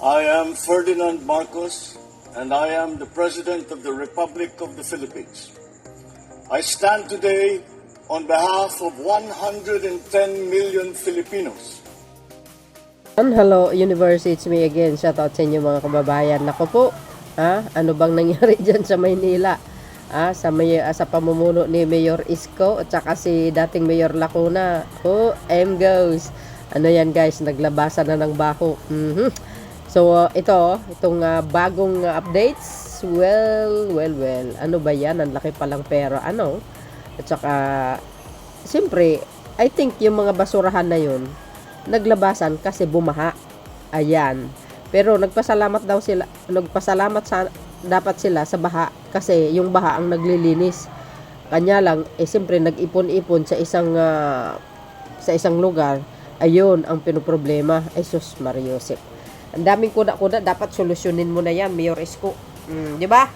I am Ferdinand Marcos, and I am the President of the Republic of the Philippines. I stand today on behalf of 110 million Filipinos. Hello, Universe, it's me again. Shoutout sa inyo mga kababayan. Nako po, ano bang nangyari dyan sa Maynila? Sa pamumuno ni Mayor Isko at saka si dating Mayor Lacuna. Goes. Ano yan guys, naglabasan na ng baho. So, itong bagong updates, well, ano ba yan? Ang laki palang pera, At saka, siyempre, I think yung mga basurahan na yun, naglabasan kasi bumaha. Ayan. Pero nagpasalamat dapat sila sa baha kasi yung baha ang naglilinis. Kanya lang, siyempre, nag-ipon-ipon sa isang lugar. Ayun, ang pinoproblema. Ay, sus, Mariosep. Ang daming kuda-kuda, dapat solusyonin mo na yan, Mayor Isko. Di ba?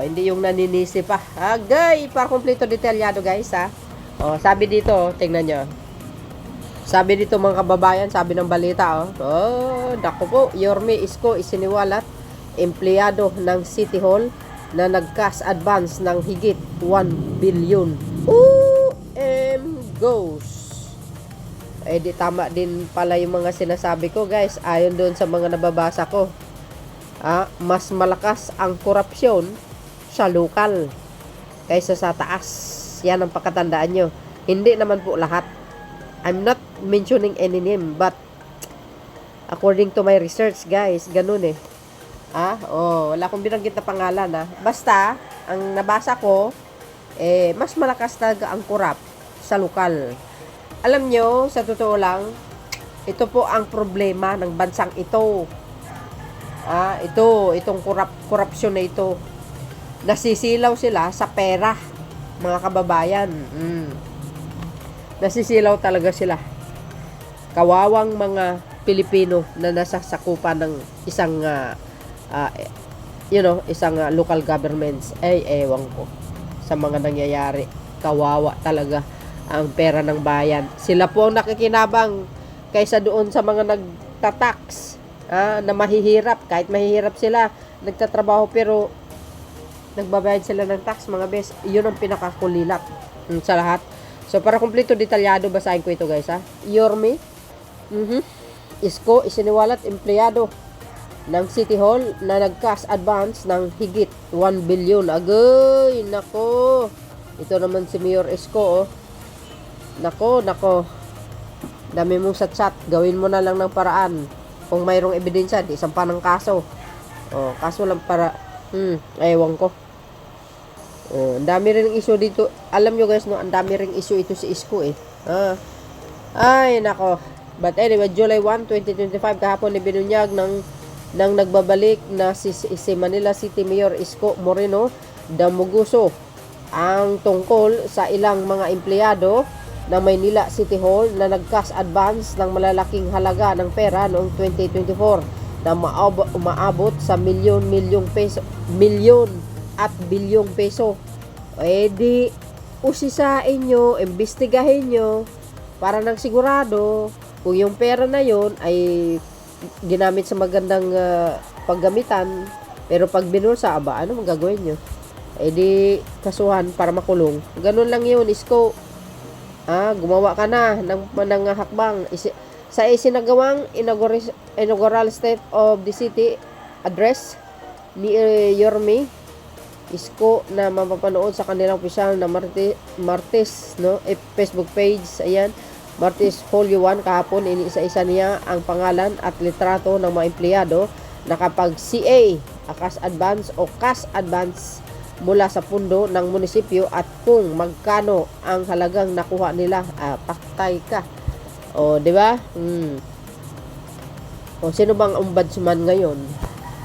Hindi yung naninisi pa. Para kompleto detalyado, guys, sabi dito, tingnan nyo. Sabi dito mga kababayan, sabi ng balita, naku po, Yorme Isko isiniwalat, empleyado ng City Hall na nag-cash advance ng higit 1 billion. Goes. Di tama din pala yung mga sinasabi ko guys, ayon doon sa mga nababasa ko. Mas malakas ang korupsyon sa lokal kaysa sa taas. Yan ang pakatandaan nyo. Hindi naman po lahat. I'm not mentioning any name, but according to my research guys, ganun wala akong binanggit na pangalan Basta, ang nabasa ko, mas malakas talaga ang korap sa lokal. Alam nyo, sa totoo lang, ito po ang problema ng bansang ito. Itong korupsyon na ito. Nasisilaw sila sa pera, mga kababayan. Nasisilaw talaga sila. Kawawang mga Pilipino na nasa sakupan ng isang local governments. Ewan ko sa mga nangyayari. Kawawa talaga ang pera ng bayan. Sila po ang nakikinabang kaysa doon sa mga nagtatax na mahihirap. Kahit mahihirap sila, nagtatrabaho pero nagbabayad sila ng tax, mga bes. Yun ang pinakakulilap sa lahat. So, para kumpleto detalyado, basahin ko ito guys Yorme Isko isiniwalat empleyado ng City Hall na nag-cash advance ng higit 1 billion. Agay, nako. Ito naman si Mayor Isko, Nako. Dami mong satsat. Gawin mo na lang ng paraan. Kung mayroong ebidensya, di isang panang kaso. Kaso lang para, ewan ko. Ang dami rin issue dito. Alam nyo guys, ang dami rin issue ito si Isko Ay, nako. But anyway, July 1, 2025, kahapon ni binunyag ng nagbabalik na si Manila City Mayor Isko Moreno Damuguso ang tungkol sa ilang mga empleyado ng Maynila City Hall na nag-cash advance ng malalaking halaga ng pera noong 2024 na umaabot sa milyon at bilyong peso. Di usisain nyo, imbestigahin nyo para nang sigurado kung yung pera na yon ay ginamit sa magandang paggamitan, pero pag binulsa, ano magagawin nyo? Di kasuhan para makulong. Ganun lang yun, Isko. Gumawa ka na ng hakbang. Sa isinagawang inaugural State of the City address ni Yorme Isko na mapapanood sa kanilang opisyal na Martes Facebook page. Ayan, Martes Folio 1 kahapon, iniisa-isa niya ang pangalan at litrato ng mga empleyado na kapag CA, cash advance mula sa pundo ng munisipyo at kung magkano ang halagang nakuha nila. Paktay ka. Di ba? Sino bang ombudsman ngayon?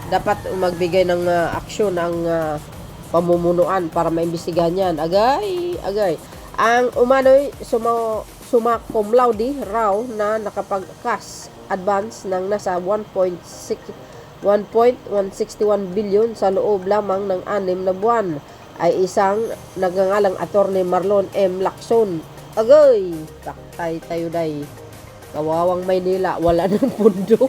Dapat magbigay ng aksyon ang pamumunuan para maimbestigahan yan. Agay. Ang umano'y summa cum laude raw na nakapag-cash advance ng nasa 1.161 billion sa loob lamang ng 6 na buwan ay isang nagangalang Attorney Marlon M. Lacson. Agay! Taktay tayo day. Kawawang Maynila, wala ng pundo.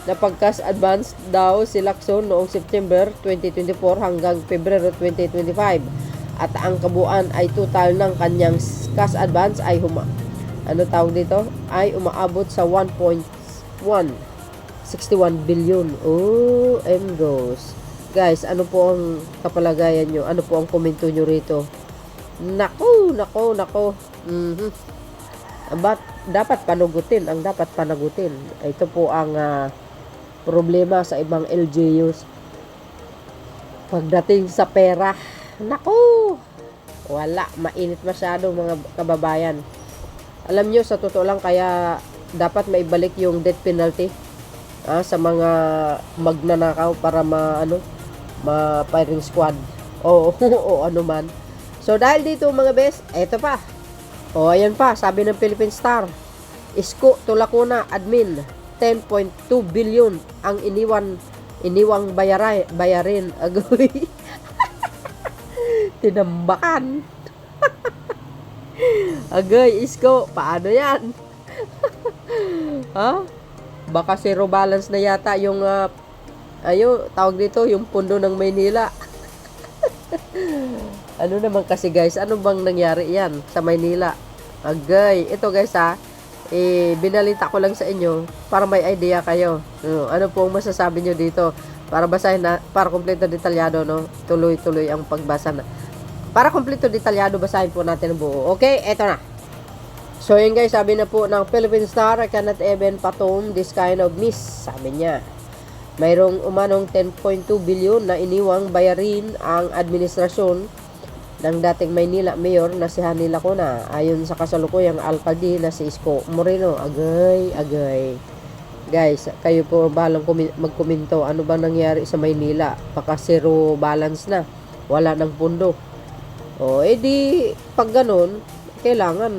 Napag-cash advance daw si Lacson noong September 2024 hanggang Pebrero 2025. At ang kabuuan ay total ng kanyang cash advance ay ay umaabot sa 1.161 billion. Oh, Mgos. Guys, ano po ang kapalagayan nyo? Ano po ang komento nyo rito? Nako. Dapat panagutin. Ang dapat panagutin. Ito po ang problema sa ibang LGUs. Pagdating sa pera, nako, wala. Mainit masyado mga kababayan. Alam nyo, sa totoo lang, kaya dapat maibalik yung death penalty sa mga magnanakaw para ma-firing squad o ano man. So dahil dito mga best, eto pa. Ayan pa, sabi ng Philippine Star, Isko Tulacona admin 10.2 billion ang iniwang bayarin. Agoy. Tinambakan. Agay, Isko, paano yan? Baka zero balance na yata yung tawag dito, yung pundo ng Maynila. Ano naman kasi guys, ano bang nangyari yan sa Maynila? Agay, ito guys binalita ko lang sa inyo para may idea kayo. Ano po ang masasabi nyo dito? Para basahin na, para kompleto detalyado, no? Tuloy-tuloy ang pagbasa na. Para kompleto detalyado, basahin po natin ang buo. Okay, eto na. So yun guys, sabi na po ng Philippine Star, I cannot even fathom this kind of miss. Sabi niya, mayroong umanong 10.2 billion na iniwang bayarin ang administrasyon ng dating Maynila Mayor na si Hani Lacona ayon sa kasalukuyang alkalde na si Isko Moreno. Agay. Guys, kayo po balang magkomento, ano ba nangyari sa Maynila? Baka zero balance na, wala ng pundo. Di pag ganun, kailangan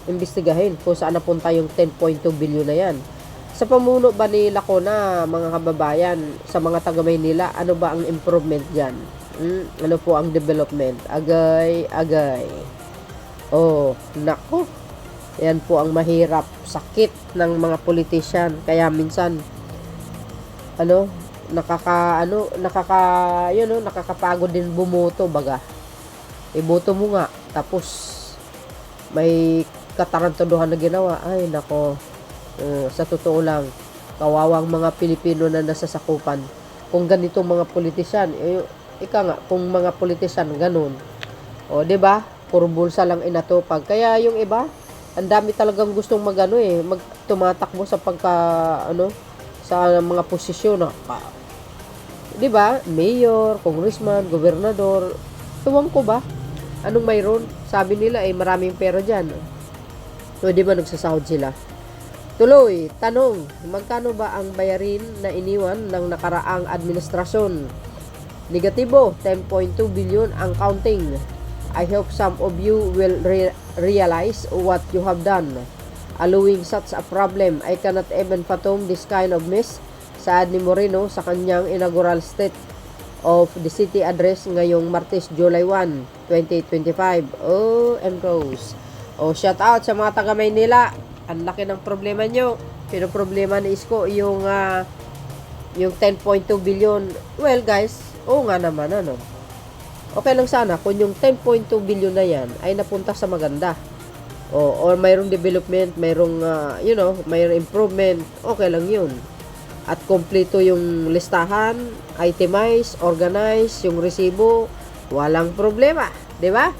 imbestigahin kung saan napunta yung 10.2 billion na yan. Sa pamuno ba ni Lacona, mga kababayan, sa mga taga Maynila, ano ba ang improvement dyan? Ano po ang development? Agay. Nako. Yan po ang mahirap, sakit ng mga politician. Kaya minsan nakakapagod din bumoto baga. Iboto mo nga tapos may katarantaduhan na ginawa. Ay nako. Sa totoo lang, kawawang mga Pilipino na nasasakupan. Kung ganito mga politician, kung mga politician ganun. 'Di ba? Puro bulsa lang inatupag. Kaya yung iba, ang dami talagang gustong tumatakbo sa sa mga posisyon na 'di ba? Mayor, congressman, gobernador. Tuwang ko ba? Anong mayroon? Sabi nila maraming pera diyan. 'Di ba nagsasahod sila? Tuloy, tanong, magkano ba ang bayarin na iniwan ng nakaraang administrasyon? Negatibo, 10.2 billion ang counting. I hope some of you will realize what you have done. Allowing such a problem, I cannot even fathom this kind of mess, saad ni Moreno sa kanyang inaugural State of the City address ngayong Martes, July 1, 2025. Mcos. Shout out sa mga taga Maynila. Ang laki ng problema nyo. Problema ni Isko yung 10.2 billion. Well guys, nga naman okay lang sana kung yung 10.2 billion na yan ay napunta sa maganda. Or mayroong development, mayroong mayroong improvement, okay lang yun. At kompleto yung listahan, itemize, organize, yung resibo, walang problema, di ba?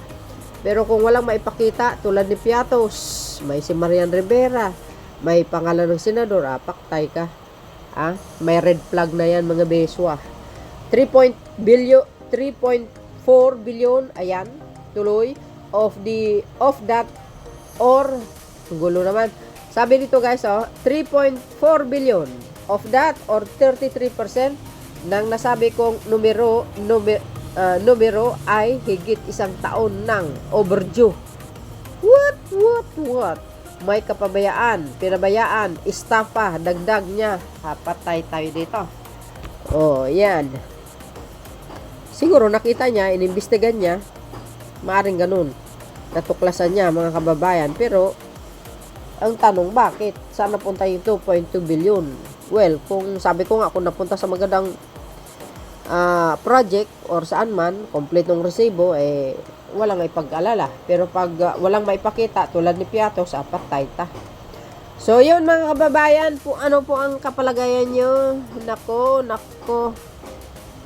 Pero kung walang maipakita, tulad ni Piatos, may si Marian Rivera, may pangalan ng senador, paktay ka. May red flag na yan mga beswa. 3.4 billion, ayan, tuloy, of that, or, gulo naman, sabi dito guys, 3.4 billion, of that, or 33% ng nasabi kong numero ay higit isang taon nang overdue. What? May pinabayaan, estafa, dagdag niya. Patay tayo dito. Yan. Siguro nakita niya, inimbestigan niya, maaring ganun. Natuklasan niya mga kababayan, pero Ang tanong, bakit? Saan napunta yung 2.2 billion? Well, kung sabi ko nga, kung napunta sa magandang project or saan man, complete ng resibo, walang ipag-alala. Pero pag walang maipakita, tulad ni Piatos, patay ta. So, yun mga kababayan, ano po ang kapalagayan nyo? Nako.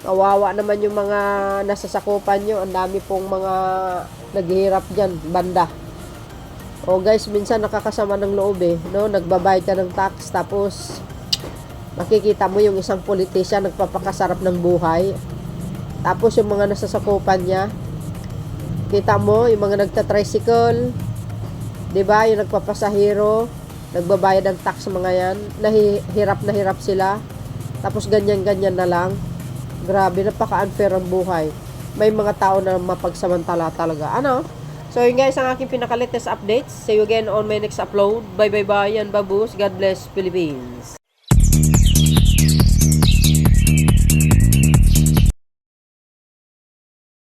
Kawawa naman yung mga nasasakupan nyo. Ang dami pong mga naghihirap dyan, banda. O guys, minsan nakakasama ng loob no? Nagbabayad ka ng tax, tapos makikita mo yung isang politician nagpapakasarap ng buhay. Tapos yung mga nasasakupan niya, kita mo, yung mga nagta-tricycle, 'di ba? Yung nagpapasahero, nagbabayad ng tax mga yan, na hirap sila. Tapos ganyan-ganyan na lang. Grabe, napaka-unfair ang buhay. May mga tao na mapagsamantala talaga. Ano? So yun guys, ang aking pinaka-latest updates. See you again on my next upload. Bye bye bye and babus. God bless Philippines.